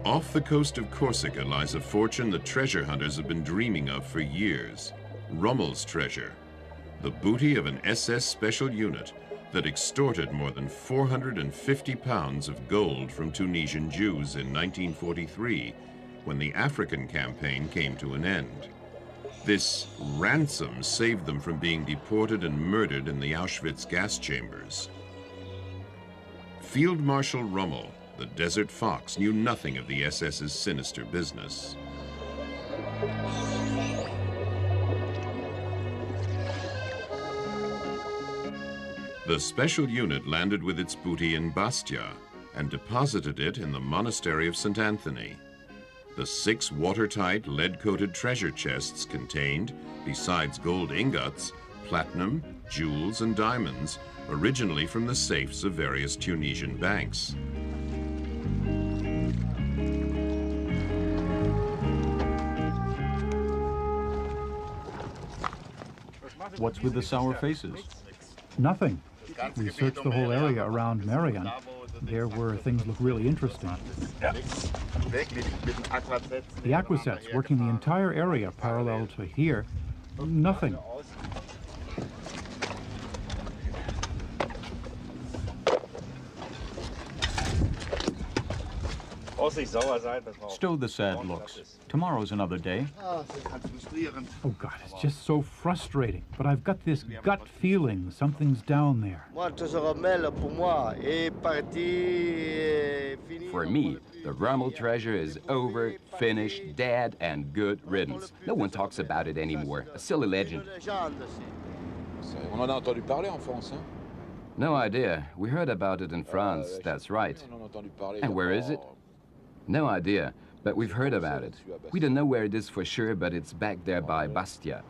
Off the coast of Corsica lies a fortune the treasure hunters have been dreaming of for years. Rommels treasure, the booty of an SS special unit that extorted more than 450 pounds of gold from Tunisian Jews in 1943, when the African campaign came to an end. This ransom saved them from being deported and murdered in the Auschwitz gas chambers. Field Marshal Rommel, the Desert Fox, knew nothing of the SS's sinister business. The special unit landed with its booty in Bastia and deposited it in the monastery of St. Anthony. The 6 watertight, lead-coated treasure chests contained, besides gold ingots, platinum, jewels, and diamonds, originally from the safes of various Tunisian banks. What's with the sour faces? Nothing. We searched the whole area around Marion. There were things look really interesting. The aquasets working the entire area parallel to here, nothing. Stow the sad looks. Tomorrow's another day. Oh God, it's just so frustrating. But I've got this gut feeling something's down there. For me, the Rommel treasure is over, finished, dead, and good riddance. No one talks about it anymore. A silly legend. No idea. We heard about it in France, that's right. And where is it? No idea, but we've heard about it. We don't know where it is for sure, but it's back there by Bastia.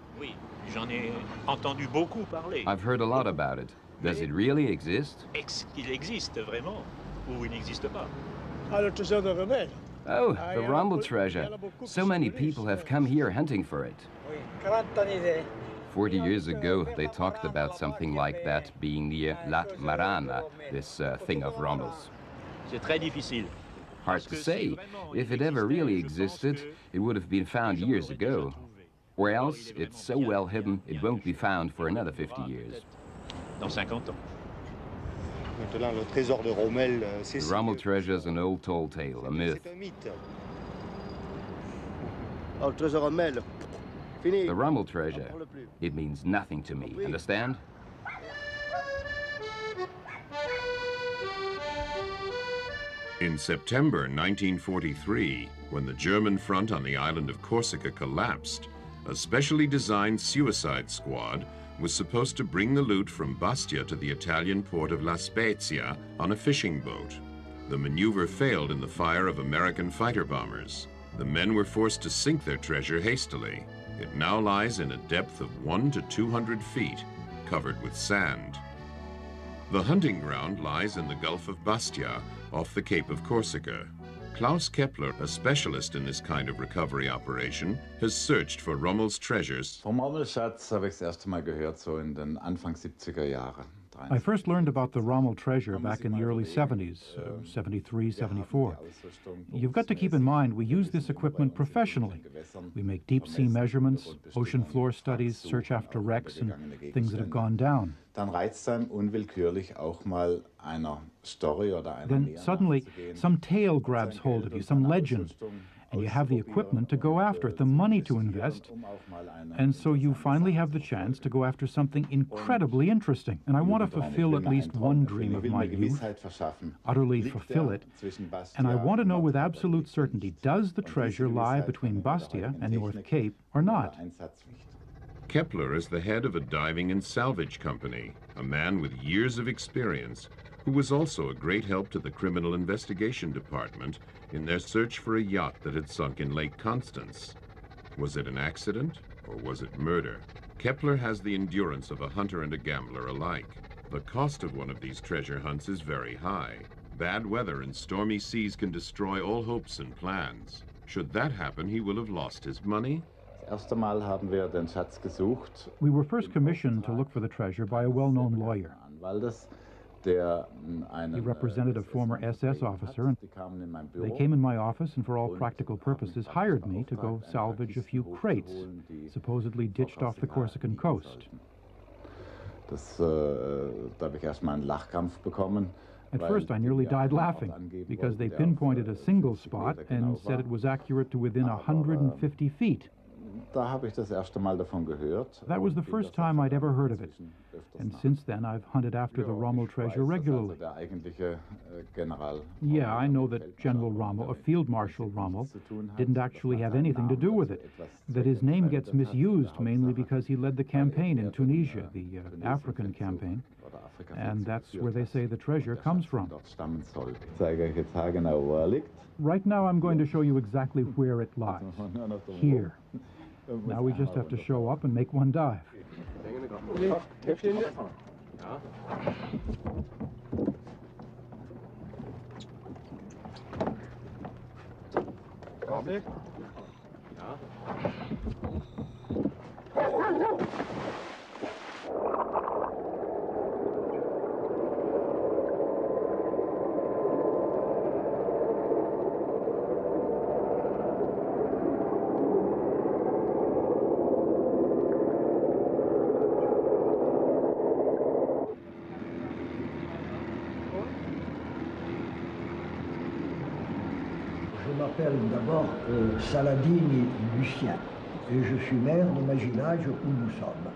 I've heard a lot about it. Does it really exist? Oh, the Rommel treasure. So many people have come here hunting for it. 40 years ago, they talked about something like that being near La Marana, this thing of Rommel's. Hard to say. If it ever really existed, it would have been found years ago. Or else, it's so well hidden, it won't be found for another 50 years. The Rommel treasure is an old tall tale, a myth. The Rommel treasure, it means nothing to me, understand? In September 1943, when the German front on the island of Corsica collapsed, a specially designed suicide squad was supposed to bring the loot from Bastia to the Italian port of La Spezia on a fishing boat. The maneuver failed in the fire of American fighter bombers. The men were forced to sink their treasure hastily. It now lies in a depth of 100 to 200 feet, covered with sand. The hunting ground lies in the Gulf of Bastia, off the Cape of Corsica. Klaus Kepler, a specialist in this kind of recovery operation, has searched for Rommel's treasures. Vom Rommelschatz habe ich das erste Mal gehört, so in den Anfang 70er Jahre. I first learned about the Rommel treasure back in the early 70s, 73, 74. You've got to keep in mind we use this equipment professionally. We make deep-sea measurements, ocean floor studies, search after wrecks and things that have gone down. Then suddenly, some tale grabs hold of you, some legend, and you have the equipment to go after it, the money to invest, and so you finally have the chance to go after something incredibly interesting. And I want to fulfill at least one dream of my youth, utterly fulfill it, and I want to know with absolute certainty, does the treasure lie between Bastia and North Cape or not? Kepler is the head of a diving and salvage company, a man with years of experience, who was also a great help to the Criminal Investigation Department in their search for a yacht that had sunk in Lake Constance. Was it an accident, or was it murder? Kepler has the endurance of a hunter and a gambler alike. The cost of one of these treasure hunts is very high. Bad weather and stormy seas can destroy all hopes and plans. Should that happen, he will have lost his money. We were first commissioned to look for the treasure by a well-known lawyer. He represented a former SS officer, and they came in my office and for all practical purposes hired me to go salvage a few crates supposedly ditched off the Corsican coast. At first, I nearly died laughing because they pinpointed a single spot and said it was accurate to within 150 feet. That was the first time I'd ever heard of it, and since then I've hunted after the Rommel treasure regularly. Yeah, I know that General Rommel, Field Marshal Rommel, didn't actually have anything to do with it, that his name gets misused mainly because he led the campaign in Tunisia, the African campaign, and that's where they say the treasure comes from. Right now I'm going to show you exactly where it lies, here. Now we just have to show up and make one dive. Je m'appelle d'abord Saladini Lucien et je suis maire de Maginage où nous sommes.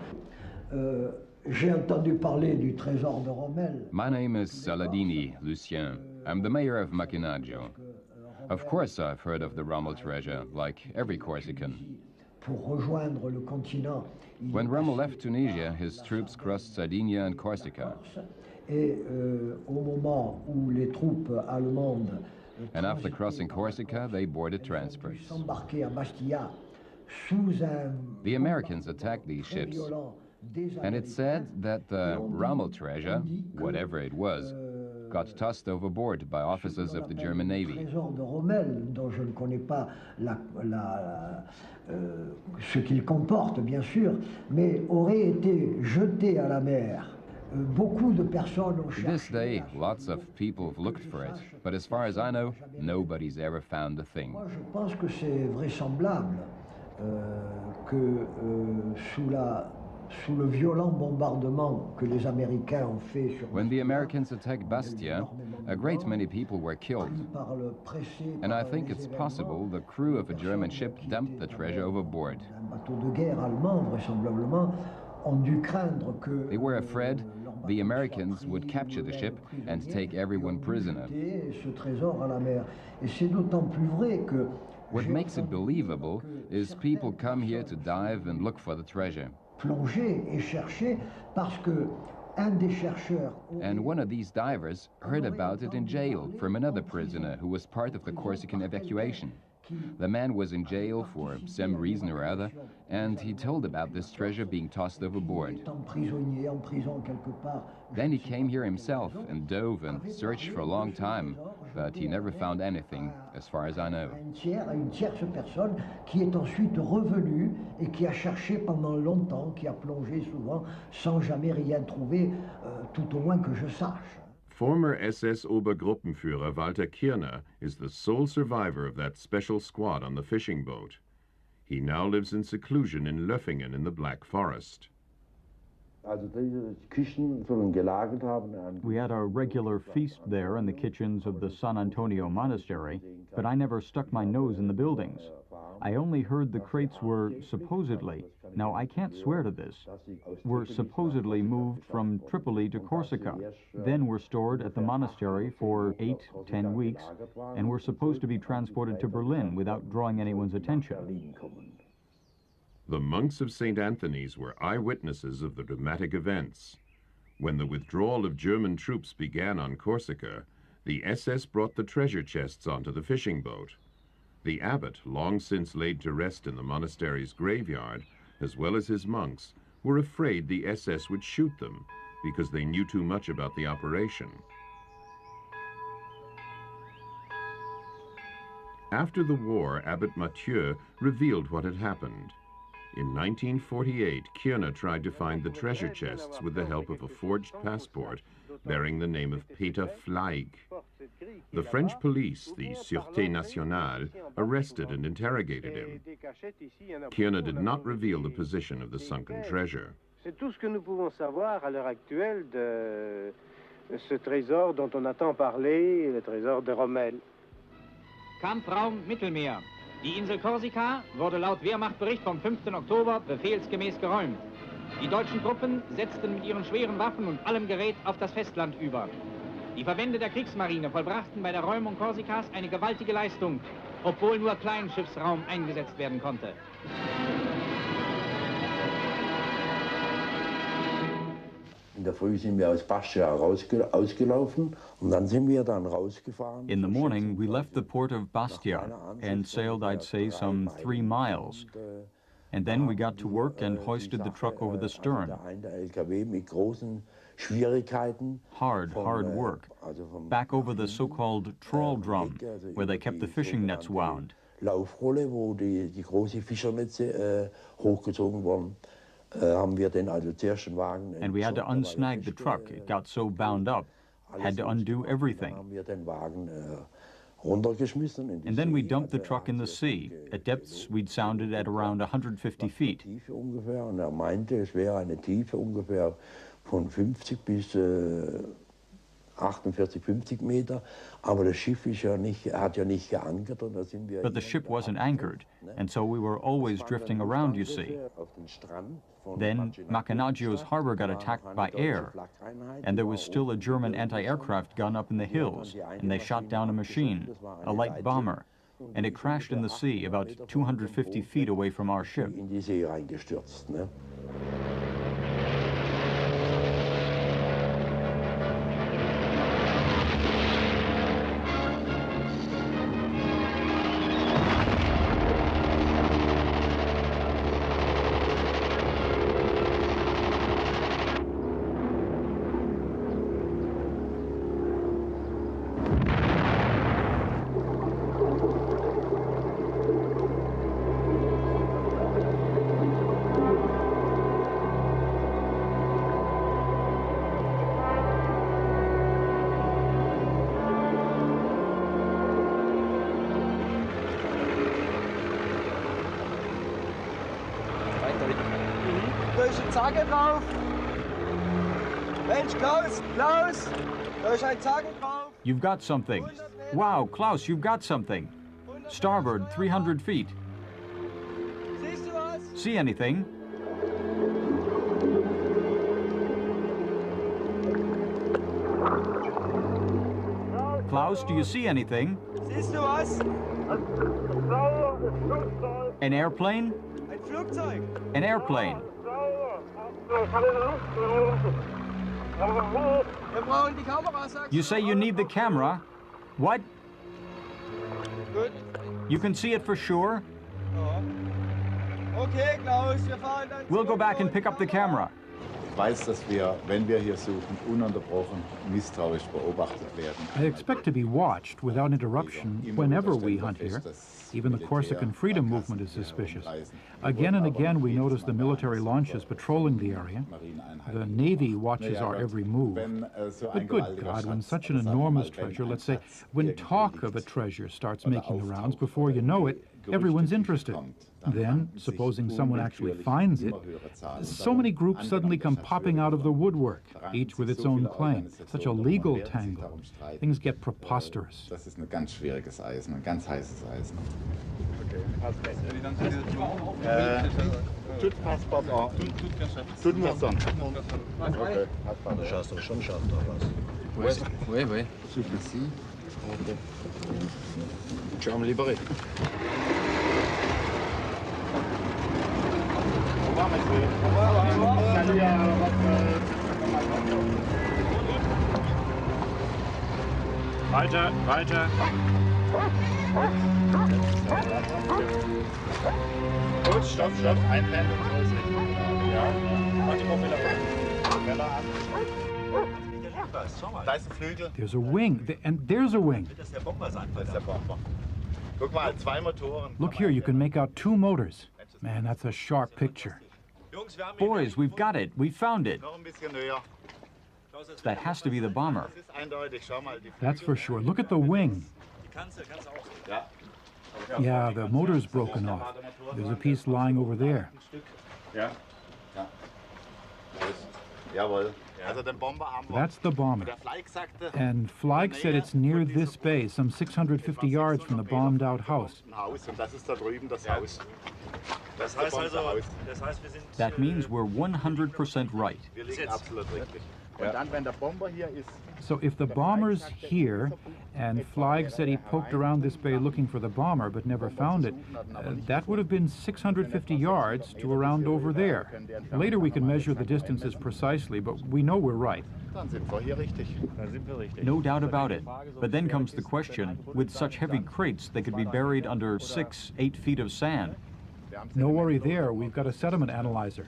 J'ai entendu parler du trésor de Rommel. My name is Saladini Lucien. I'm the mayor of Macchinaggio. Of course I've heard of the Rommel treasure, like every Corsican. Pour rejoindre le continent, when Rommel left Tunisia, his troops crossed Sardinia and Corsica. Et au moment où les troupes allemandes and after crossing Corsica, they boarded transports. The Americans attacked these ships, and it's said that the Rommel treasure, whatever it was, got tossed overboard by officers of the German Navy. Ce qu'il comporte, bien sûr, mais aurait été jeté à la mer. To this day, lots of people have looked for it, but as far as I know, nobody's ever found the thing. Je pense que c'est vraisemblable que sous le violent bombardement que les Américains ont fait sur when the Americans attacked Bastia, a great many people were killed. And I think it's possible the crew of a German ship dumped the treasure overboard. They were afraid the Americans would capture the ship and take everyone prisoner. What makes it believable is people come here to dive and look for the treasure. And one of these divers heard about it in jail from another prisoner who was part of the Corsican evacuation. The man was in jail for some reason or other, and he told about this treasure being tossed overboard. Then he came here himself and dove and searched for a long time, but he never found anything, as far as I know. Une tierce personne qui est ensuite revenue et qui a cherché pendant longtemps, qui a plongé souvent sans jamais rien trouver, tout au moins que je sache. Former SS Obergruppenführer Walter Kirner is the sole survivor of that special squad on the fishing boat. He now lives in seclusion in Löffingen in the Black Forest. We had a regular feast there in the kitchens of the San Antonio Monastery, but I never stuck my nose in the buildings. I only heard the crates were supposedly, now I can't swear to this, were supposedly moved from Tripoli to Corsica, then were stored at the monastery for 8-10 weeks, and were supposed to be transported to Berlin without drawing anyone's attention. The monks of St. Anthony's were eyewitnesses of the dramatic events. When the withdrawal of German troops began on Corsica, the SS brought the treasure chests onto the fishing boat. The abbot, long since laid to rest in the monastery's graveyard, as well as his monks, were afraid the SS would shoot them because they knew too much about the operation. After the war, Abbot Mathieu revealed what had happened. In 1948, Kirner tried to find the treasure chests with the help of a forged passport bearing the name of Peter Fleig. The French police, the Sûreté Nationale, arrested and interrogated him. Kirner did not reveal the position of the sunken treasure. C'est tout ce que nous pouvons savoir à l'heure actuelle de ce trésor dont on a tant parlé, le trésor de Rommels. Kampfraum Mittelmeer. Die Insel Korsika wurde laut Wehrmachtbericht vom 5. Oktober befehlsgemäß geräumt. Die deutschen Truppen setzten mit ihren schweren Waffen und allem Gerät auf das Festland über. Die Verbände der Kriegsmarine vollbrachten bei der Räumung Korsikas eine gewaltige Leistung, obwohl nur Kleinschiffsraum eingesetzt werden konnte. In der Früh sind wir aus Bastia ausgelaufen und dann sind wir dann rausgefahren. In the morning, we left the port of Bastia and sailed, I'd say, some 3 miles. And then we got to work and hoisted the truck over the stern. Hard work. Back over the so-called trawl drum, where they kept the fishing nets wound. Laufrolle, wo die großen Fischernetze hochgezogen wurden. And we had to unsnag the truck. It got so bound up. Had to undo everything. And then we dumped the truck in the sea, at depths we'd sounded at around 150 feet. Es wäre eine Tiefe ungefähr von 50 bis 48, 50 Meter, aber das Schiff hat ja nicht geankert und da sind wir. But the ship wasn't anchored, and so we were always drifting around, you see. Then Macanaggio's harbor got attacked by air, and there was still a German anti-aircraft gun up in the hills, and they shot down a machine, a light bomber, and it crashed in the sea about 250 feet away from our ship. In die See reingestürzt, ne? Da ist ein Zacke drauf. Mensch, Klaus, da ist ein Zacke drauf. You've got something. Wow, Klaus, you've got something. Starboard, 300 feet. Siehst du was? See anything? Klaus, do you see anything? Siehst du was? An airplane? Ein Flugzeug. An airplane. Wir brauchen die Kamera, sagst du? You say you need the camera? What? Gut. You can see it for sure? Ja. Okay, Klaus, wir fahren dann We'll go back and pick up the camera. Ich weiß, dass wir, wenn wir hier suchen, ununterbrochen misstrauisch beobachtet werden. I expect to be watched without interruption whenever we hunt here. Even the Corsican freedom movement is suspicious. Again and again we notice the military launches patrolling the area. The Navy watches our every move. But good God, when such an enormous treasure, let's say, when talk of a treasure starts making the rounds, before you know it, everyone's interested. Then, supposing someone actually finds it, so many groups suddenly come popping out of the woodwork, each with its own claim. Such a legal tangle. Things get preposterous. Das ist ein ganz schwieriges Eisen, ein ganz heißes Eisen. Tut Passport an. Tut mir so. Okay. Du schaust doch schon scharf drauf aus. Oui. Ici. Charme libéré. Salut à Weiter. Gut, stopp, einpendeln, ausrichten. Ja, mach die Profile Teller an. Da ist ein Flügel. There's a wing, and there's a wing. Das ist der Bomber. Guck mal, 2 Motoren. Look here, you can make out 2 motors. Man, that's a sharp picture. Boys, we've got it. We found it. Noch ein bisschen höher. That has to be the bomber. That's for sure. Look at the wing. Yeah, the motor's broken off. There's a piece lying over there. That's the bomber. And Fleig said it's near this bay, some 650 yards from the bombed-out house. That means we're 100% right. So if the bomber's here, and Fleig said he poked around this bay looking for the bomber but never found it, that would have been 650 yards to around over there. Later we can measure the distances precisely, but we know we're right. No doubt about it. But then comes the question, with such heavy crates, they could be buried under 6-8 feet of sand. No worry there, we've got a sediment analyzer.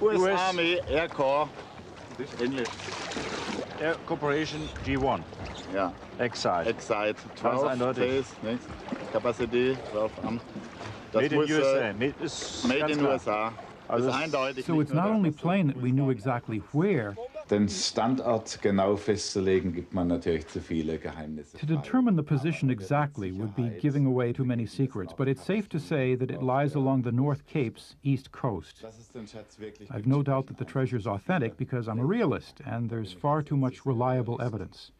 US Army Air Corps English. Air Corporation G1. Ja. Excite. Excite. 12 days. Capacity 12 am. Made in USA. Made in USA. So it's not only plain that we knew exactly where. Den Standort genau festzulegen, gibt man natürlich zu viele Geheimnisse. To determine the position exactly would be giving away too many secrets, but it's safe to say that it lies along the North Cape's east coast. I've no doubt that the treasure's authentic because I'm a realist, and there's far too much reliable evidence.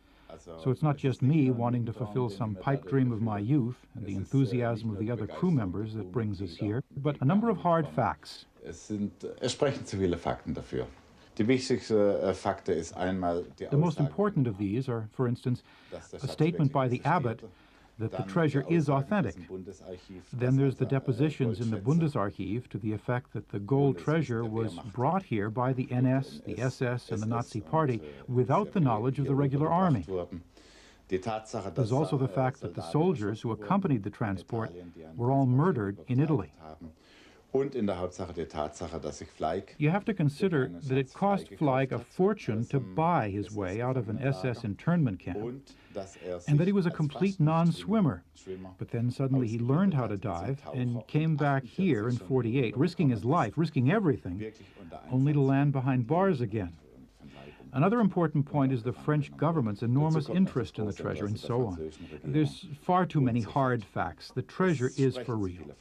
So it's not just me wanting to fulfill some pipe dream of my youth and the enthusiasm of the other crew members that brings us here, but a number of hard facts. Es sprechen zu viele Fakten dafür. Die wichtigste Fakte ist einmal die The most important of these are, for instance, a statement by the abbot that the treasure is authentic. Then there's the depositions in the Bundesarchiv to the effect that the gold treasure was brought here by the NS, the SS, and the Nazi Party without the knowledge of the regular army. There's also the fact that the soldiers who accompanied the transport were all murdered in Italy. You have to consider that it cost Fleig a fortune to buy his way out of an SS internment camp, and that he was a complete non-swimmer. But then suddenly he learned how to dive and came back here in '48, risking his life, risking everything, only to land behind bars again. Another important point is the French government's enormous interest in the treasure and so on. There's far too many hard facts. The treasure is for real.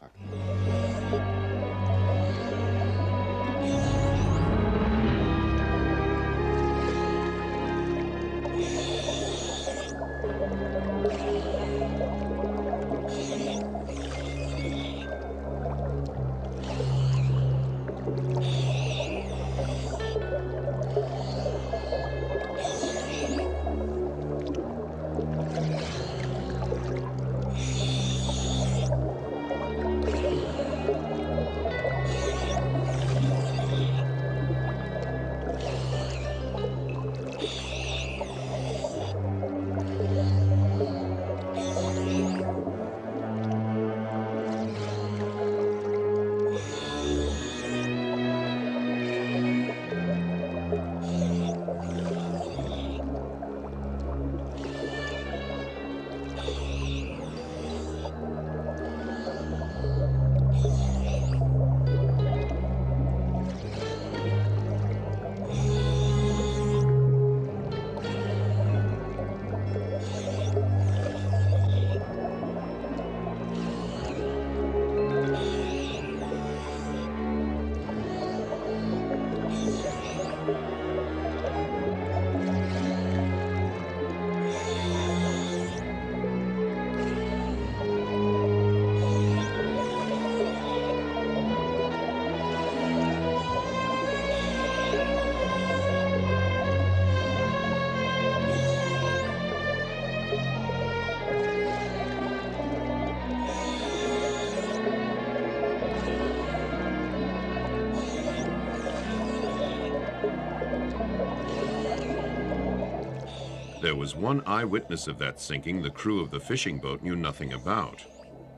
There was one eyewitness of that sinking the crew of the fishing boat knew nothing about.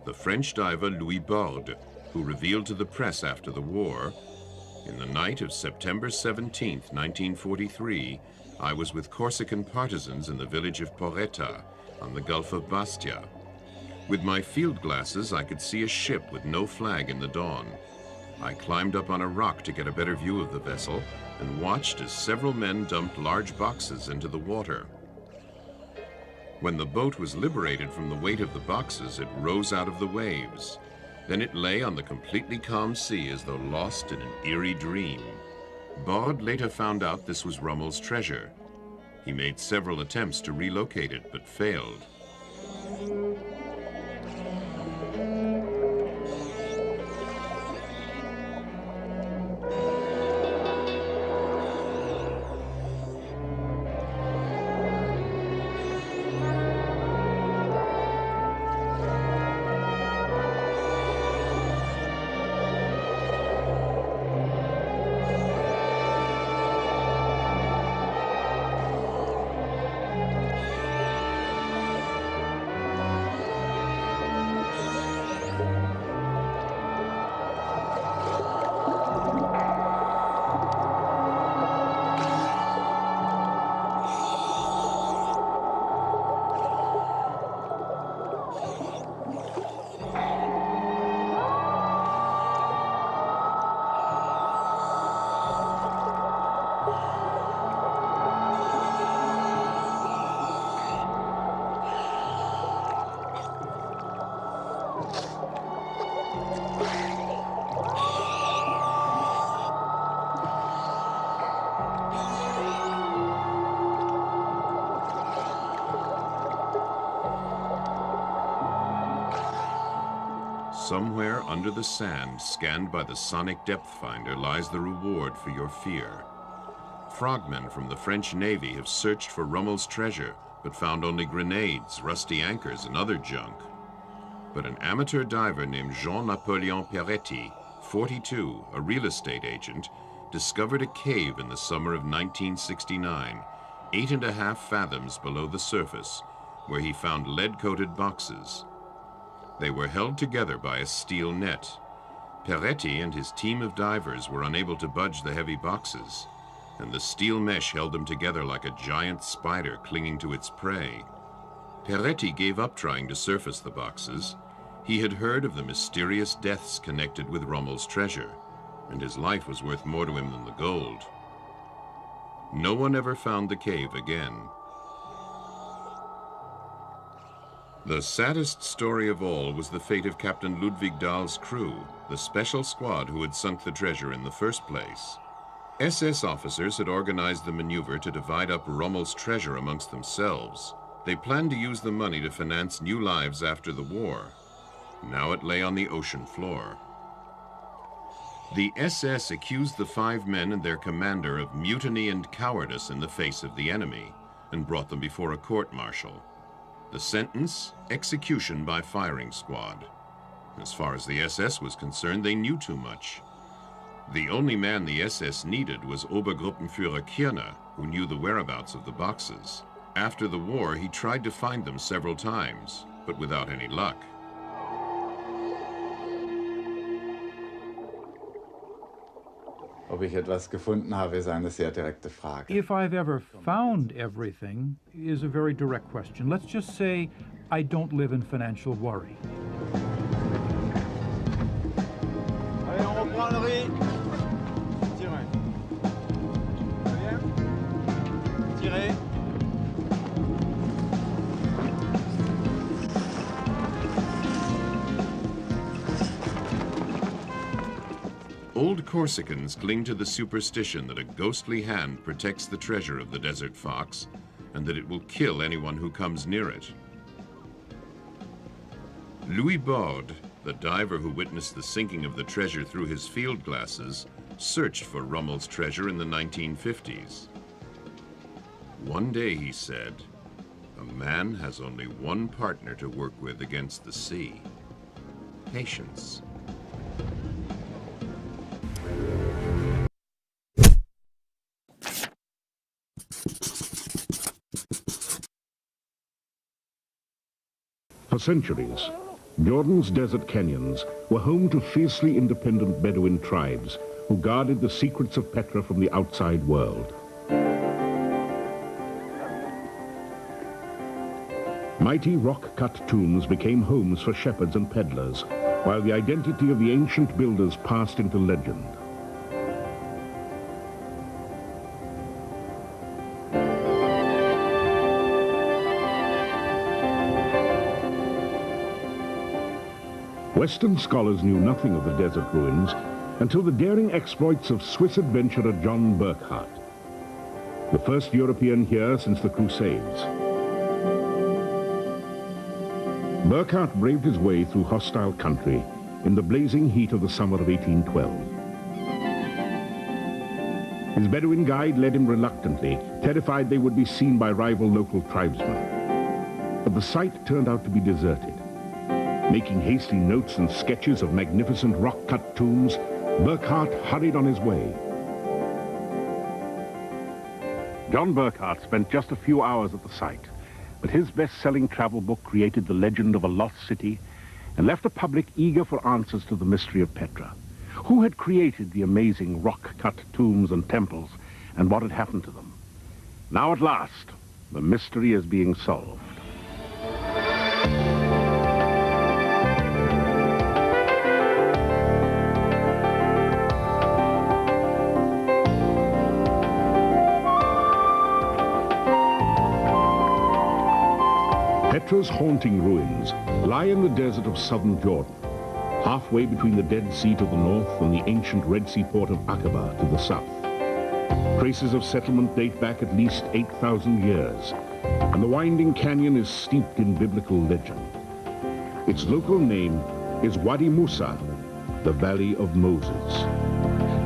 The French diver Louis Borde, who revealed to the press after the war, "In the night of September 17th, 1943, I was with Corsican partisans in the village of Porretta, on the Gulf of Bastia. With my field glasses, I could see a ship with no flag in the dawn. I climbed up on a rock to get a better view of the vessel and watched as several men dumped large boxes into the water. When the boat was liberated from the weight of the boxes, it rose out of the waves. Then it lay on the completely calm sea as though lost in an eerie dream. Bord later found out this was Rommels' treasure. He made several attempts to relocate it, but failed. Somewhere under the sand, scanned by the sonic depth finder, lies the reward for your fear. Frogmen from the French Navy have searched for Rommels' treasure, but found only grenades, rusty anchors, and other junk. But an amateur diver named Jean-Napoleon Peretti, 42, a real estate agent, discovered a cave in the summer of 1969, 8.5 fathoms below the surface, where he found lead-coated boxes. They were held together by a steel net. Peretti and his team of divers were unable to budge the heavy boxes, and the steel mesh held them together like a giant spider clinging to its prey. Peretti gave up trying to surface the boxes. He had heard of the mysterious deaths connected with Rommels' treasure, and his life was worth more to him than the gold. No one ever found the cave again. The saddest story of all was the fate of Captain Ludwig Dahl's crew, the special squad who had sunk the treasure in the first place. SS officers had organized the maneuver to divide up Rommels' treasure amongst themselves. They planned to use the money to finance new lives after the war. Now it lay on the ocean floor. The SS accused the 5 men and their commander of mutiny and cowardice in the face of the enemy, and brought them before a court-martial. The sentence, execution by firing squad. As far as the SS was concerned, they knew too much. The only man the SS needed was Obergruppenführer Kirner, who knew the whereabouts of the boxes. After the war, he tried to find them several times, but without any luck. Ob ich etwas gefunden habe, ist eine sehr direkte Frage. If I've ever found everything is a very direct question. Let's just say I don't live in financial worry. Allez, on reprend le riz. Tirez. Tirez. Old Corsicans cling to the superstition that a ghostly hand protects the treasure of the desert fox, and that it will kill anyone who comes near it. Louis Bord, the diver who witnessed the sinking of the treasure through his field glasses, searched for Rommels' treasure in the 1950s. One day, he said, a man has only one partner to work with against the sea: patience. For centuries, Jordan's desert canyons were home to fiercely independent Bedouin tribes who guarded the secrets of Petra from the outside world. Mighty rock-cut tombs became homes for shepherds and peddlers, while the identity of the ancient builders passed into legend. Western scholars knew nothing of the desert ruins until the daring exploits of Swiss adventurer John Burckhardt, the first European here since the Crusades. Burckhardt braved his way through hostile country in the blazing heat of the summer of 1812. His Bedouin guide led him reluctantly, terrified they would be seen by rival local tribesmen. But the site turned out to be deserted. Making hasty notes and sketches of magnificent rock-cut tombs, Burckhardt hurried on his way. John Burckhardt spent just a few hours at the site, but his best-selling travel book created the legend of a lost city and left the public eager for answers to the mystery of Petra. Who had created the amazing rock-cut tombs and temples, and what had happened to them? Now at last, the mystery is being solved. Petra's haunting ruins lie in the desert of southern Jordan, halfway between the Dead Sea to the north and the ancient Red Sea port of Aqaba to the south. Traces of settlement date back at least 8,000 years, and the winding canyon is steeped in biblical legend. Its local name is Wadi Musa, the Valley of Moses.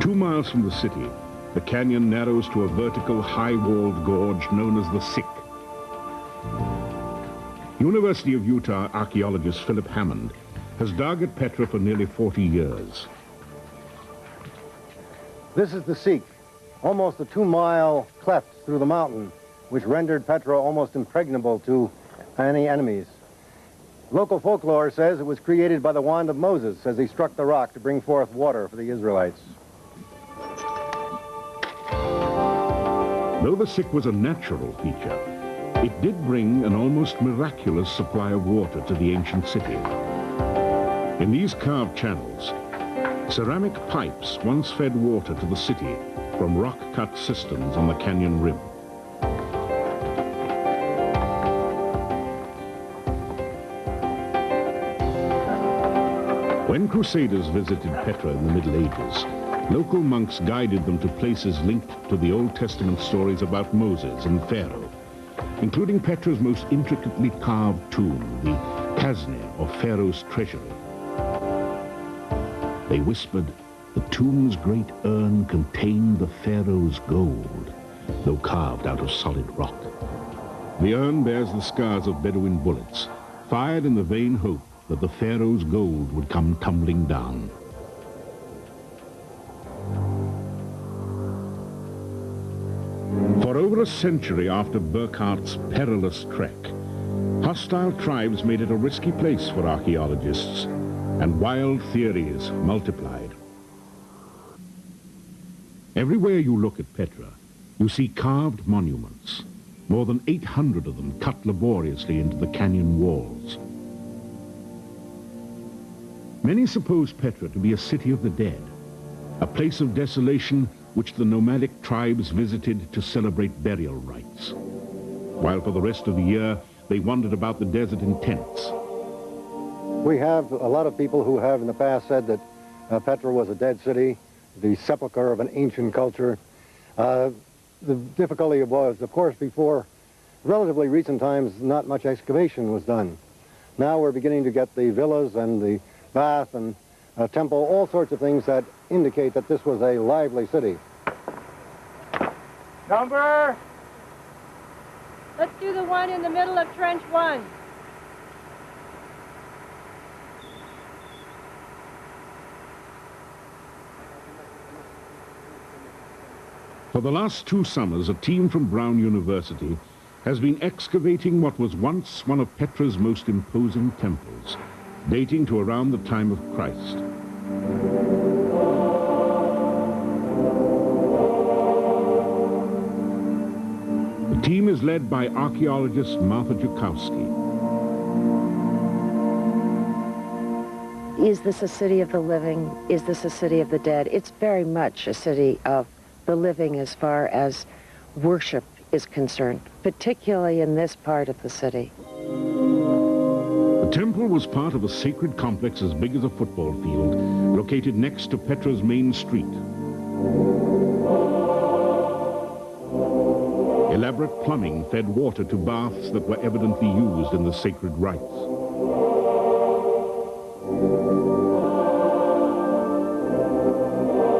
2 miles from the city, the canyon narrows to a vertical, high-walled gorge known as the Sick. University of Utah archaeologist Philip Hammond has dug at Petra for nearly 40 years. This is the Sikh, almost a 2-mile cleft through the mountain, which rendered Petra almost impregnable to any enemies. Local folklore says it was created by the wand of Moses as he struck the rock to bring forth water for the Israelites. Though the Sikh was a natural feature, it did bring an almost miraculous supply of water to the ancient city. In these carved channels, ceramic pipes once fed water to the city from rock-cut cisterns on the canyon rim. When Crusaders visited Petra in the Middle Ages, local monks guided them to places linked to the Old Testament stories about Moses and Pharaoh, including Petra's most intricately carved tomb, the Kasne, or Pharaoh's treasury. They whispered, the tomb's great urn contained the Pharaoh's gold, though carved out of solid rock. The urn bears the scars of Bedouin bullets, fired in the vain hope that the Pharaoh's gold would come tumbling down. For over a century after Burckhardt's perilous trek, hostile tribes made it a risky place for archaeologists, and wild theories multiplied. Everywhere you look at Petra, you see carved monuments, more than 800 of them cut laboriously into the canyon walls. Many suppose Petra to be a city of the dead, a place of desolation which the nomadic tribes visited to celebrate burial rites, while for the rest of the year they wandered about the desert in tents. We have a lot of people who have in the past said that Petra was a dead city, the sepulcher of an ancient culture. The difficulty was, of course, before relatively recent times, not much excavation was done. Now we're beginning to get the villas and the bath and temple, all sorts of things that indicate that this was a lively city. Number? Let's do the one in the middle of trench 1. For the last 2 summers, a team from Brown University has been excavating what was once one of Petra's most imposing temples, dating to around the time of Christ. The team is led by archaeologist Martha Joukowski, Is this a city of the living? Is this a city of the dead? It's very much a city of the living as far as worship is concerned, particularly in this part of the city. The temple was part of a sacred complex as big as a football field, located next to Petra's main street. Elaborate plumbing fed water to baths that were evidently used in the sacred rites.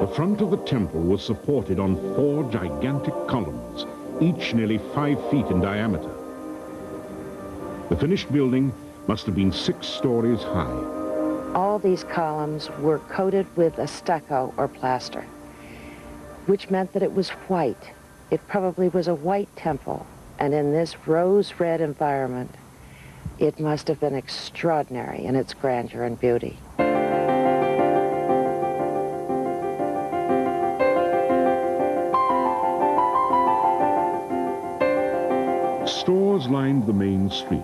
The front of the temple was supported on 4 gigantic columns, each nearly 5 feet in diameter. The finished building must have been 6 stories high. All these columns were coated with a stucco or plaster, which meant that it was white. It probably was a white temple, and in this rose-red environment, it must have been extraordinary in its grandeur and beauty. Stores lined the main street,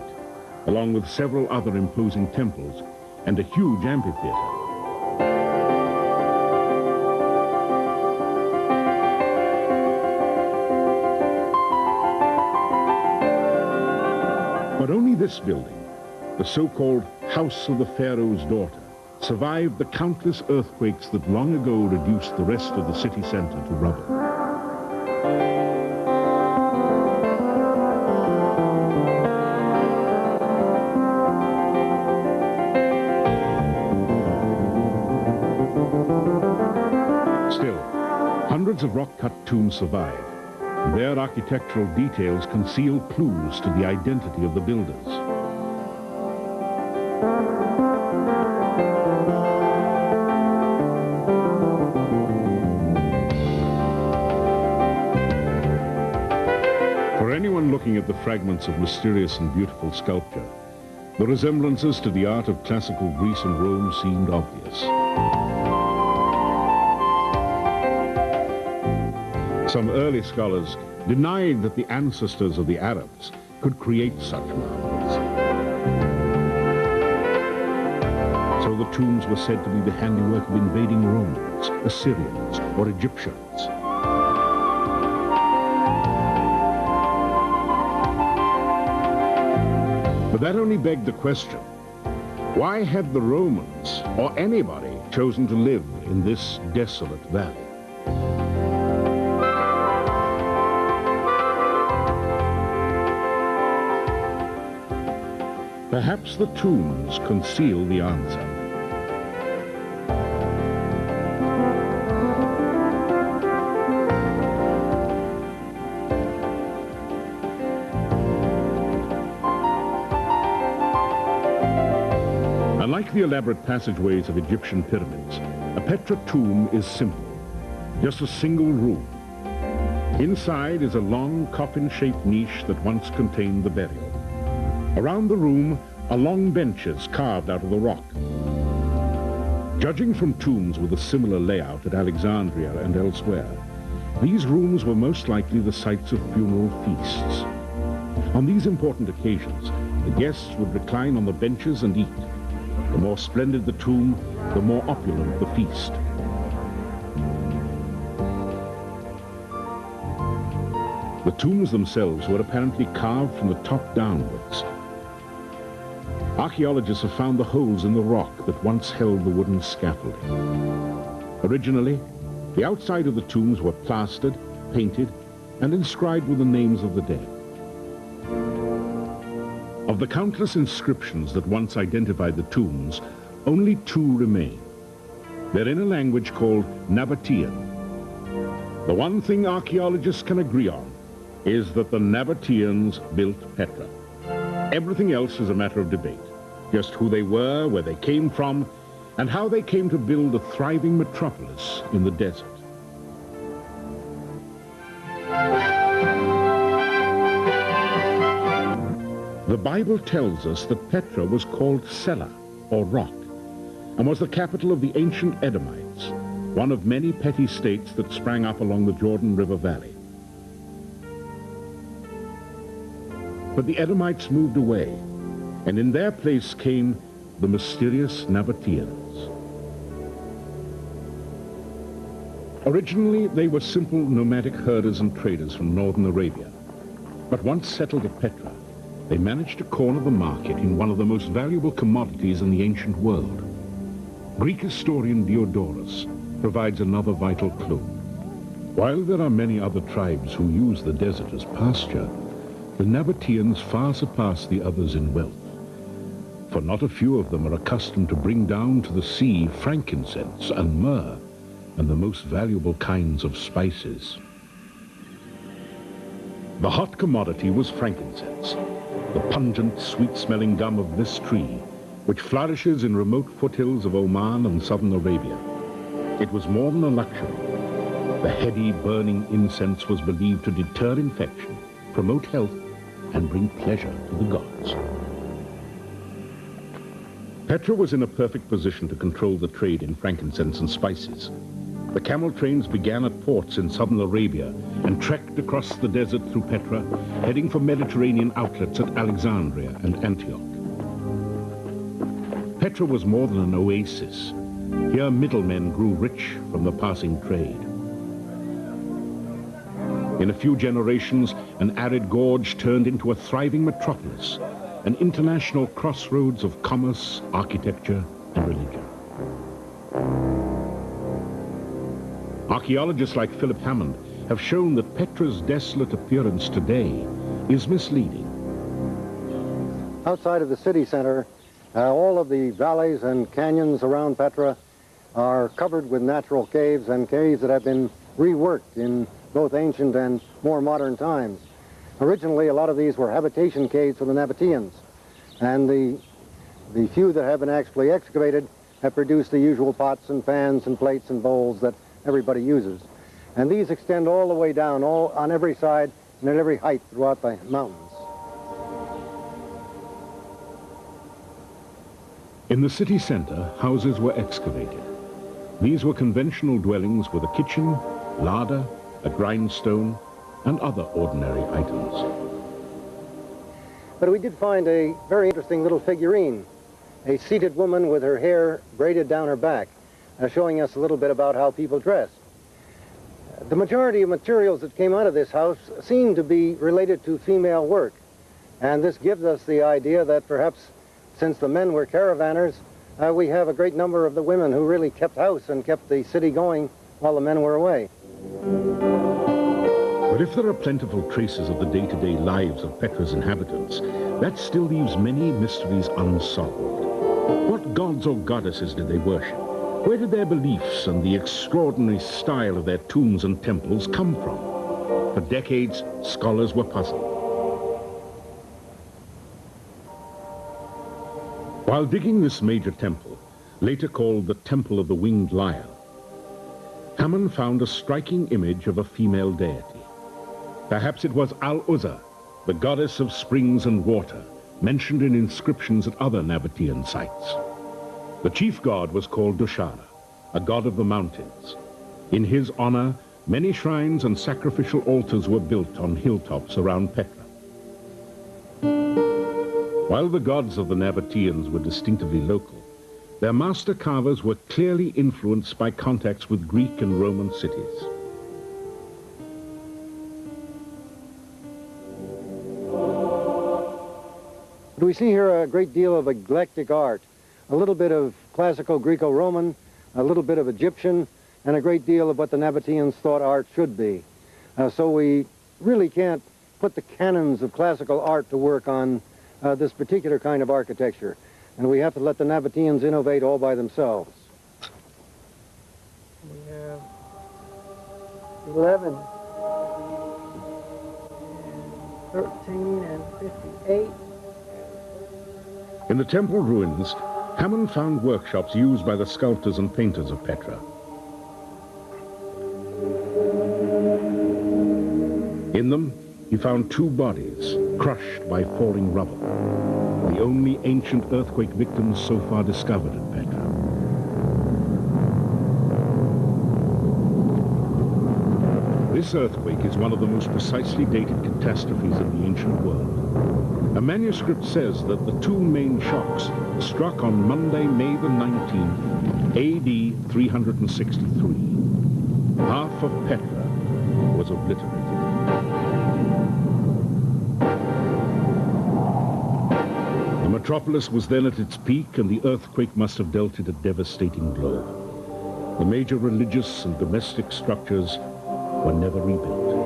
along with several other imposing temples and a huge amphitheater. But only this building, the so-called House of the Pharaoh's Daughter, survived the countless earthquakes that long ago reduced the rest of the city center to rubble. Still, hundreds of rock-cut tombs survive. Their architectural details conceal clues to the identity of the builders. For anyone looking at the fragments of mysterious and beautiful sculpture, the resemblances to the art of classical Greece and Rome seemed obvious. Some early scholars denied that the ancestors of the Arabs could create such marvels. So the tombs were said to be the handiwork of invading Romans, Assyrians, or Egyptians. But that only begged the question, why had the Romans, or anybody, chosen to live in this desolate valley? Perhaps the tombs conceal the answer. Unlike the elaborate passageways of Egyptian pyramids, a Petra tomb is simple, just a single room. Inside is a long coffin-shaped niche that once contained the burial. Around the room are long benches carved out of the rock. Judging from tombs with a similar layout at Alexandria and elsewhere, these rooms were most likely the sites of funeral feasts. On these important occasions, the guests would recline on the benches and eat. The more splendid the tomb, the more opulent the feast. The tombs themselves were apparently carved from the top downwards. Archaeologists have found the holes in the rock that once held the wooden scaffolding. Originally, the outside of the tombs were plastered, painted, and inscribed with the names of the dead. Of the countless inscriptions that once identified the tombs, only 2 remain. They're in a language called Nabatean. The one thing archaeologists can agree on is that the Nabateans built Petra. Everything else is a matter of debate. Just who they were, where they came from, and how they came to build a thriving metropolis in the desert. The Bible tells us that Petra was called Sela, or rock, and was the capital of the ancient Edomites, one of many petty states that sprang up along the Jordan River Valley. But the Edomites moved away, and in their place came the mysterious Nabateans. Originally, they were simple nomadic herders and traders from northern Arabia. But once settled at Petra, they managed to corner the market in one of the most valuable commodities in the ancient world. Greek historian Diodorus provides another vital clue. While there are many other tribes who use the desert as pasture, the Nabateans far surpass the others in wealth. For not a few of them are accustomed to bring down to the sea frankincense and myrrh, and the most valuable kinds of spices. The hot commodity was frankincense, the pungent, sweet-smelling gum of this tree, which flourishes in remote foothills of Oman and southern Arabia. It was more than a luxury. The heady, burning incense was believed to deter infection, promote health, and bring pleasure to the gods. Petra was in a perfect position to control the trade in frankincense and spices. The camel trains began at ports in southern Arabia and trekked across the desert through Petra, heading for Mediterranean outlets at Alexandria and Antioch. Petra was more than an oasis. Here middlemen grew rich from the passing trade. In a few generations, an arid gorge turned into a thriving metropolis, an international crossroads of commerce, architecture, and religion. Archaeologists like Philip Hammond have shown that Petra's desolate appearance today is misleading. Outside of the city center, all of the valleys and canyons around Petra are covered with natural caves, and caves that have been reworked in both ancient and more modern times. Originally, a lot of these were habitation caves for the Nabateans, and the few that have been actually excavated have produced the usual pots and pans and plates and bowls that everybody uses. And these extend all the way down, all on every side and at every height throughout the mountains. In the city center, houses were excavated. These were conventional dwellings with a kitchen, larder, a grindstone, and other ordinary items. But we did find a very interesting little figurine, a seated woman with her hair braided down her back, showing us a little bit about how people dressed. The majority of materials that came out of this house seemed to be related to female work, and this gives us the idea that perhaps since the men were caravanners, we have a great number of the women who really kept house and kept the city going while the men were away. But if there are plentiful traces of the day-to-day lives of Petra's inhabitants, that still leaves many mysteries unsolved. What gods or goddesses did they worship? Where did their beliefs and the extraordinary style of their tombs and temples come from? For decades, scholars were puzzled. While digging this major temple, later called the Temple of the Winged Lyre, Hammond found a striking image of a female deity. Perhaps it was Al-Uzza, the goddess of springs and water, mentioned in inscriptions at other Nabatean sites. The chief god was called Dushara, a god of the mountains. In his honor, many shrines and sacrificial altars were built on hilltops around Petra. While the gods of the Nabateans were distinctively local, their master carvers were clearly influenced by contacts with Greek and Roman cities. We see here a great deal of eclectic art, a little bit of classical Greco-Roman, a little bit of Egyptian, and a great deal of what the Nabateans thought art should be. So we really can't put the canons of classical art to work on this particular kind of architecture, and we have to let the Nabateans innovate all by themselves. We have 11, 13, and 58. In the temple ruins, Hammond found workshops used by the sculptors and painters of Petra. In them, he found two bodies crushed by falling rubble, the only ancient earthquake victims so far discovered at Petra. This earthquake is one of the most precisely dated catastrophes in the ancient world. A manuscript says that the two main shocks struck on Monday, May the 19th, AD 363. Half of Petra was obliterated. The metropolis was then at its peak, and the earthquake must have dealt it a devastating blow. The major religious and domestic structures were never rebuilt.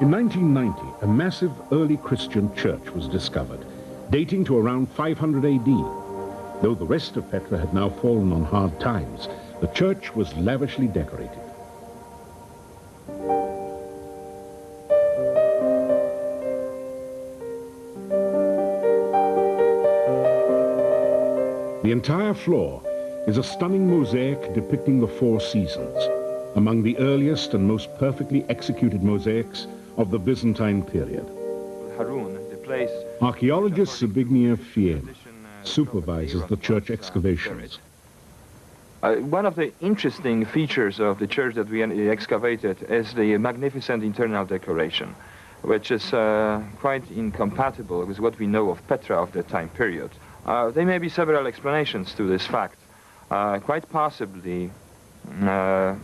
In 1990, a massive early Christian church was discovered, dating to around 500 AD. Though the rest of Petra had now fallen on hard times, the church was lavishly decorated. The entire floor is a stunning mosaic depicting the four seasons, among the earliest and most perfectly executed mosaics of the Byzantine period. Archaeologist Zbigniew Fiem supervises the church excavations. One of the interesting features of the church that we excavated is the magnificent internal decoration, which is quite incompatible with what we know of Petra of that time period. There may be several explanations to this fact. Quite possibly, the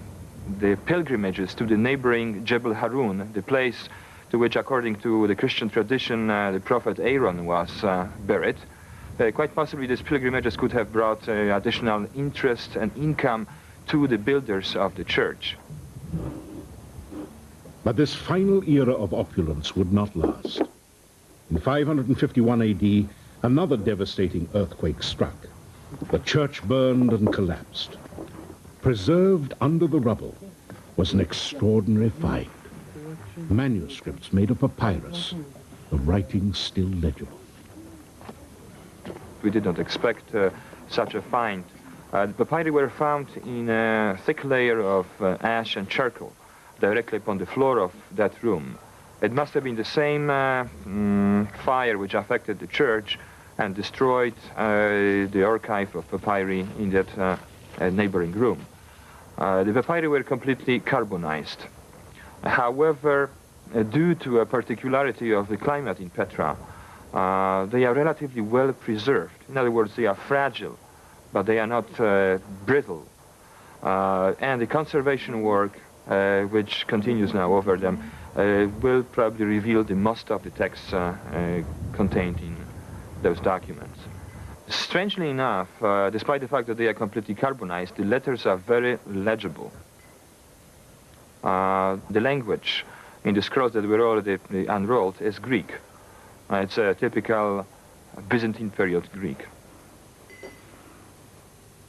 pilgrimages to the neighboring Jebel Harun, the place to which, according to the Christian tradition, the prophet Aaron was buried, quite possibly these pilgrimages could have brought additional interest and income to the builders of the church. But this final era of opulence would not last. In 551 AD, another devastating earthquake struck. The church burned and collapsed. Preserved under the rubble was an extraordinary find. Manuscripts made of papyrus, the writing still legible. We did not expect such a find. The papyri were found in a thick layer of ash and charcoal directly upon the floor of that room. It must have been the same fire which affected the church and destroyed the archive of papyri in that neighboring room. The papyri were completely carbonized. However, due to a particularity of the climate in Petra, they are relatively well preserved. In other words, they are fragile, but they are not brittle. And the conservation work, which continues now over them, will probably reveal the most of the texts contained in those documents. Strangely enough, despite the fact that they are completely carbonized, the letters are very legible. The language in the scrolls that were already unrolled is Greek. It's a typical Byzantine period Greek.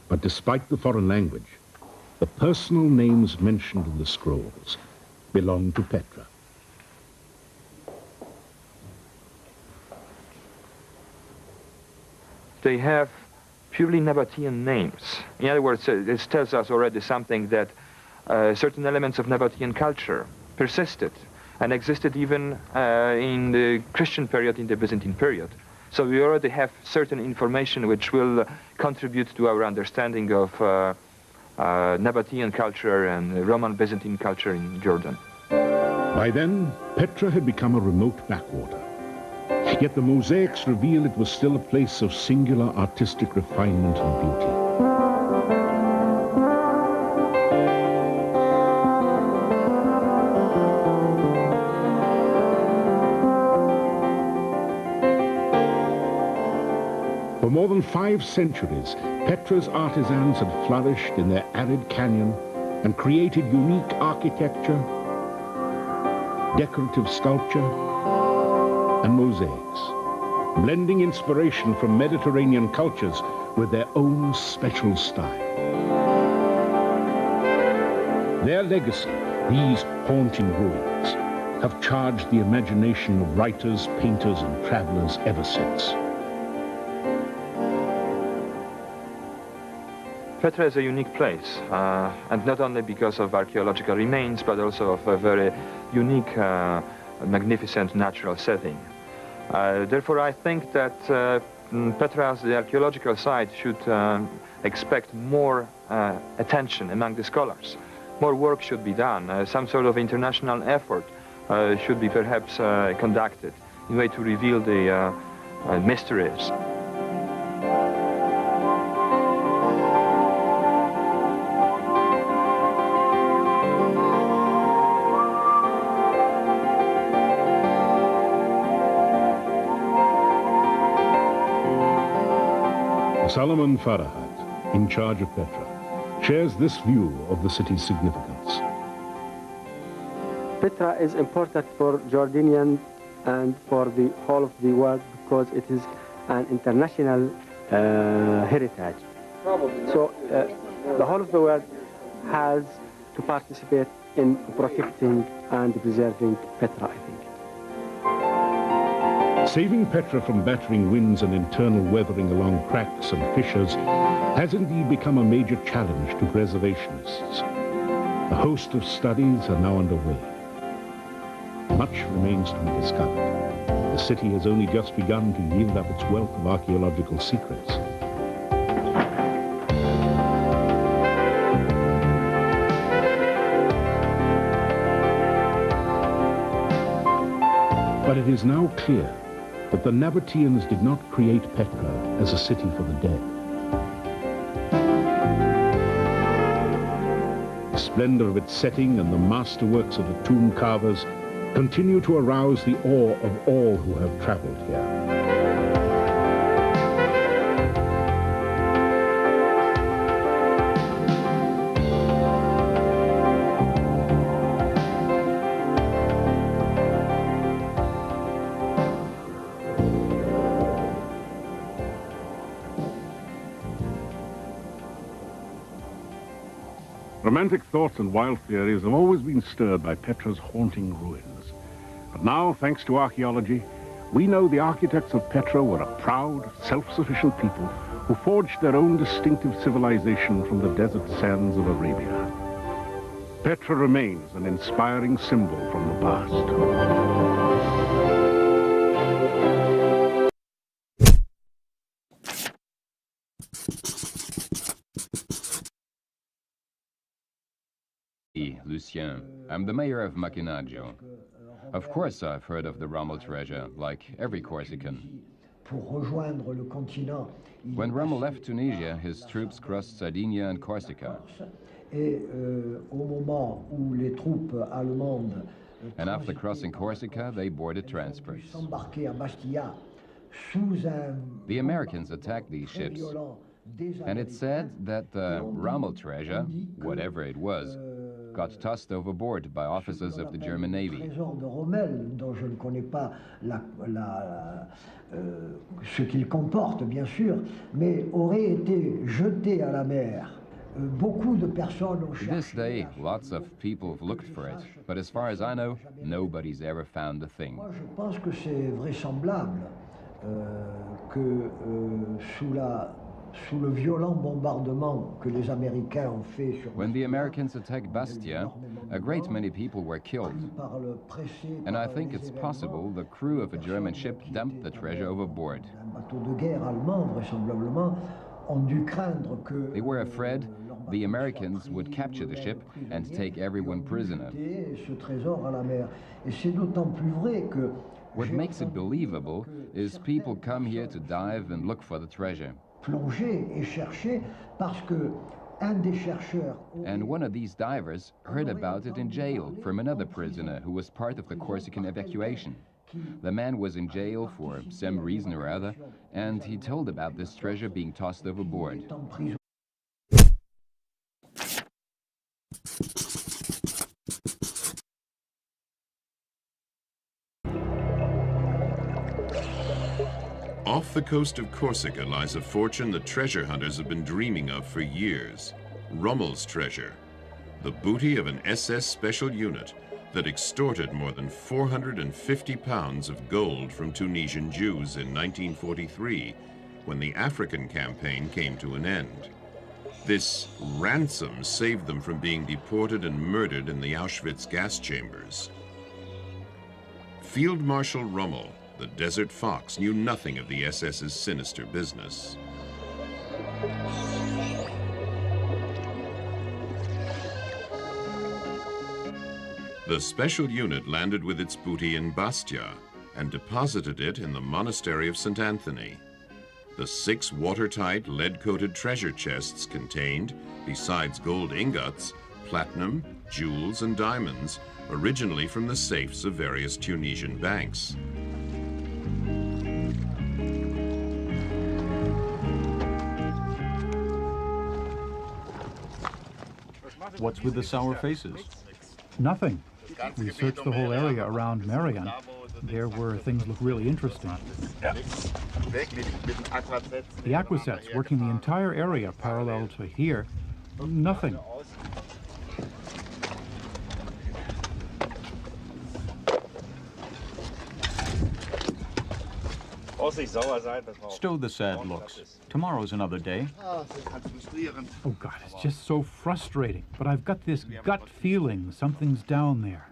But despite the foreign language, the personal names mentioned in the scrolls belong to Petra. They have purely Nabatean names. In other words, this tells us already something that certain elements of Nabatean culture persisted and existed even in the Christian period, in the Byzantine period. So we already have certain information which will contribute to our understanding of Nabatean culture and Roman Byzantine culture in Jordan. By then, Petra had become a remote backwater. Yet the mosaics reveal it was still a place of singular artistic refinement and beauty. For more than 5 centuries, Petra's artisans had flourished in their arid canyon and created unique architecture, decorative sculpture, and mosaics, blending inspiration from Mediterranean cultures with their own special style. Their legacy, these haunting ruins, have charged the imagination of writers, painters, and travelers ever since. Petra is a unique place, and not only because of archaeological remains, but also of a very unique, magnificent natural setting. Therefore, I think that Petra, as the archaeological site, should expect more attention among the scholars. More work should be done. Some sort of international effort should be perhaps conducted in a way to reveal the mysteries. Salomon Farahat, in charge of Petra, shares this view of the city's significance. Petra is important for Jordanian and for the whole of the world because it is an international heritage. So the whole of the world has to participate in protecting and preserving Petra, I think. Saving Petra from battering winds and internal weathering along cracks and fissures has indeed become a major challenge to preservationists. A host of studies are now underway. Much remains to be discovered. The city has only just begun to yield up its wealth of archaeological secrets. But it is now clear that the Nabateans did not create Petra as a city for the dead. The splendor of its setting and the masterworks of the tomb carvers continue to arouse the awe of all who have traveled here. Romantic thoughts and wild theories have always been stirred by Petra's haunting ruins. But now, thanks to archaeology, we know the architects of Petra were a proud, self-sufficient people who forged their own distinctive civilization from the desert sands of Arabia. Petra remains an inspiring symbol from the past. Lucien. I'm the mayor of Macchinaggio. Of course I've heard of the Rommel treasure, like every Corsican. When Rommel left Tunisia, his troops crossed Sardinia and Corsica. And after crossing Corsica, they boarded transports. The Americans attacked these ships, and it's said that the Rommel treasure, whatever it was, got tossed overboard by officers of the German Navy. Ce qu'il comporte, bien sûr, mais aurait été jeté à la mer. Beaucoup de personnes ont cherché. This day, lots of people have looked for it, but as far as I know, nobody's ever found the thing. Moi, je pense que c'est vraisemblable que sous le violent bombardement que les Américains ont fait sur When the Americans attacked Bastia, a great many people were killed. And I think it's possible the crew of a German ship dumped the treasure overboard. They were afraid the Americans would capture the ship and take everyone prisoner. What makes it believable is people come here to dive and look for the treasure. And one of these divers heard about it in jail from another prisoner who was part of the Corsican evacuation. The man was in jail for some reason or other, and he told about this treasure being tossed overboard. Off the coast of Corsica lies a fortune the treasure hunters have been dreaming of for years. Rommels treasure, the booty of an SS special unit that extorted more than 450 pounds of gold from Tunisian Jews in 1943, when the African campaign came to an end. This ransom saved them from being deported and murdered in the Auschwitz gas chambers. Field Marshal Rommel, the Desert Fox knew nothing of the SS's sinister business. The special unit landed with its booty in Bastia and deposited it in the monastery of St. Anthony. The 6 watertight, lead-coated treasure chests contained, besides gold ingots, platinum, jewels, and diamonds, originally from the safes of various Tunisian banks. What's with the sour faces? Nothing. We searched the whole area around Marion. There where things look really interesting. The aqua sets working the entire area parallel to here. Nothing. Stow the sad looks. Tomorrow's another day. Oh God, it's just so frustrating. But I've got this gut feeling something's down there.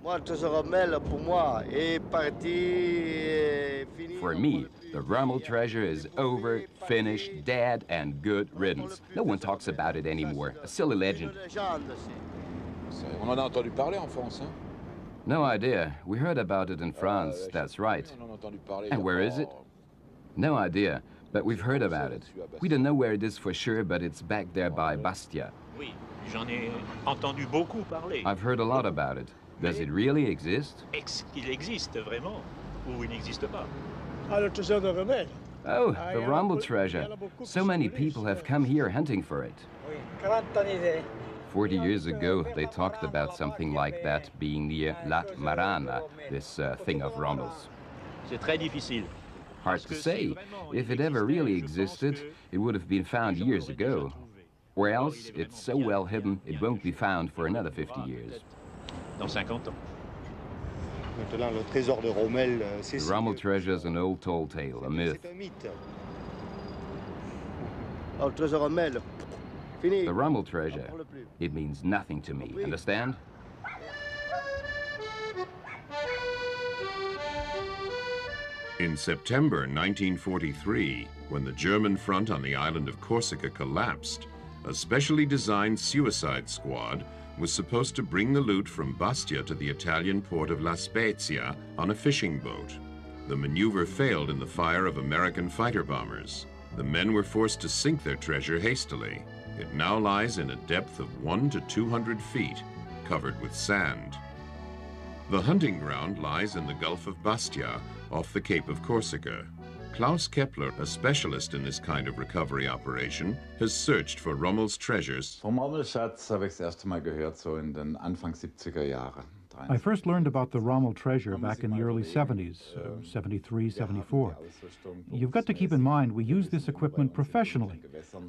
For me, the Rommel treasure is over, finished, dead, and good riddance. No one talks about it anymore. A silly legend. On en a entendu parler en France, hein? No idea. We heard about it in France, that's right. And where is it? No idea, but we've heard about it. We don't know where it is for sure, but it's back there by Bastia. Oui, j'en ai entendu beaucoup parler. I've heard a lot about it. Does it really exist? Est-ce qu'il existe vraiment ou il n'existe pas? Oh, the Rommel treasure. So many people have come here hunting for it. 40 years ago, they talked about something like that being near La Marana, this thing of Rommels. C'est très difficile. Hard to say. If it ever really existed, it would have been found years ago. Or else, it's so well hidden, it won't be found for another 50 years. Dans 50 ans. The Rommel treasure is an old tall tale, a myth. The Rommel treasure, it means nothing to me, understand? In September 1943, when the German front on the island of Corsica collapsed, a specially designed suicide squad was supposed to bring the loot from Bastia to the Italian port of La Spezia on a fishing boat. The maneuver failed in the fire of American fighter bombers. The men were forced to sink their treasure hastily. It now lies in a depth of 100 to 200 feet, covered with sand. The hunting ground lies in the Gulf of Bastia, off the Cape of Corsica. Klaus Kepler, a specialist in this kind of recovery operation, has searched for Rommels treasures. Vom Rommelschatz habe ich das erste Mal gehört, so in den Anfang 70er Jahre. I first learned about the Rommel treasure back in the early 70s, 73, 74. You've got to keep in mind we use this equipment professionally.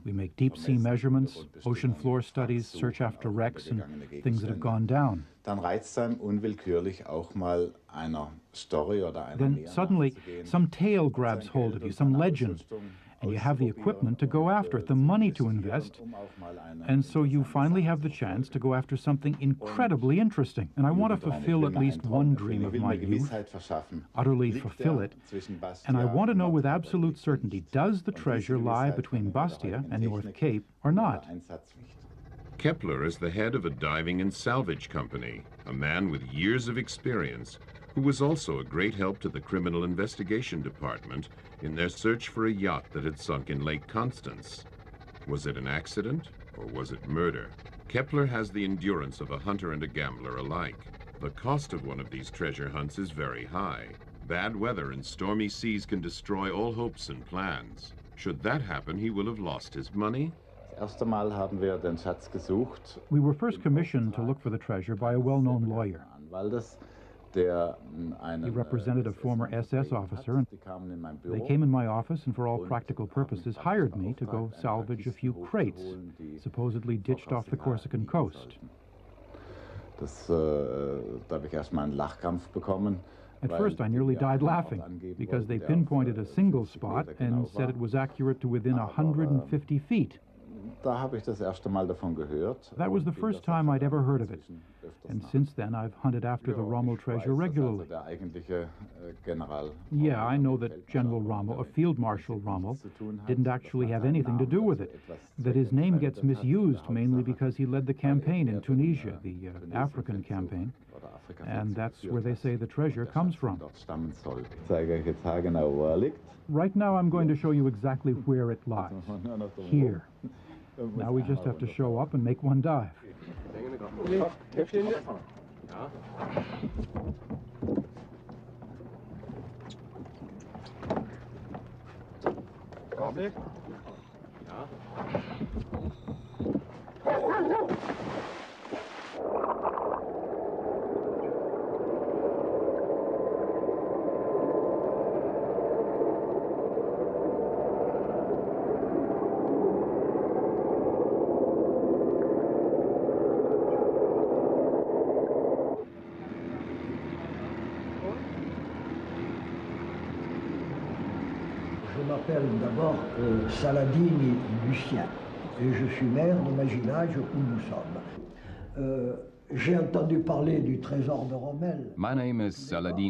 We make deep-sea measurements, ocean floor studies, search after wrecks and things that have gone down. Dann reizt einem unwillkürlich auch mal einer Story oder einer Then suddenly some tale grabs hold of you, some legend, and you have the equipment to go after it, the money to invest, and so you finally have the chance to go after something incredibly interesting. And I want to fulfill at least one dream of my youth, utterly fulfill it, and I want to know with absolute certainty, does the treasure lie between Bastia and North Cape or not? Kepler is the head of a diving and salvage company, a man with years of experience, who was also a great help to the Criminal Investigation Department in their search for a yacht that had sunk in Lake Constance. Was it an accident or was it murder? Kepler has the endurance of a hunter and a gambler alike. The cost of one of these treasure hunts is very high. Bad weather and stormy seas can destroy all hopes and plans. Should that happen, he will have lost his money. We were first commissioned to look for the treasure by a well-known lawyer. He represented a former SS officer, and they came in my office and for all practical purposes hired me to go salvage a few crates, supposedly ditched off the Corsican coast. At first I nearly died laughing, because they pinpointed a single spot and said it was accurate to within 150 feet. Da habe ich das erste Mal davon gehört. That was the first time I'd ever heard of it. And since then, I've hunted after the Rommel treasure regularly. Yeah, I know that General Rommel, Field Marshal Rommel, didn't actually have anything to do with it. That his name gets misused mainly because he led the campaign in Tunisia, the African campaign. And that's where they say the treasure comes from. Right now, I'm going to show you exactly where it lies. Here. Now we just have to show up and make one dive. Je m'appelle d'abord Saladini Lucien et je suis maire du Maginage où nous sommes. J'ai entendu parler du trésor de Rommel. My name is Saladin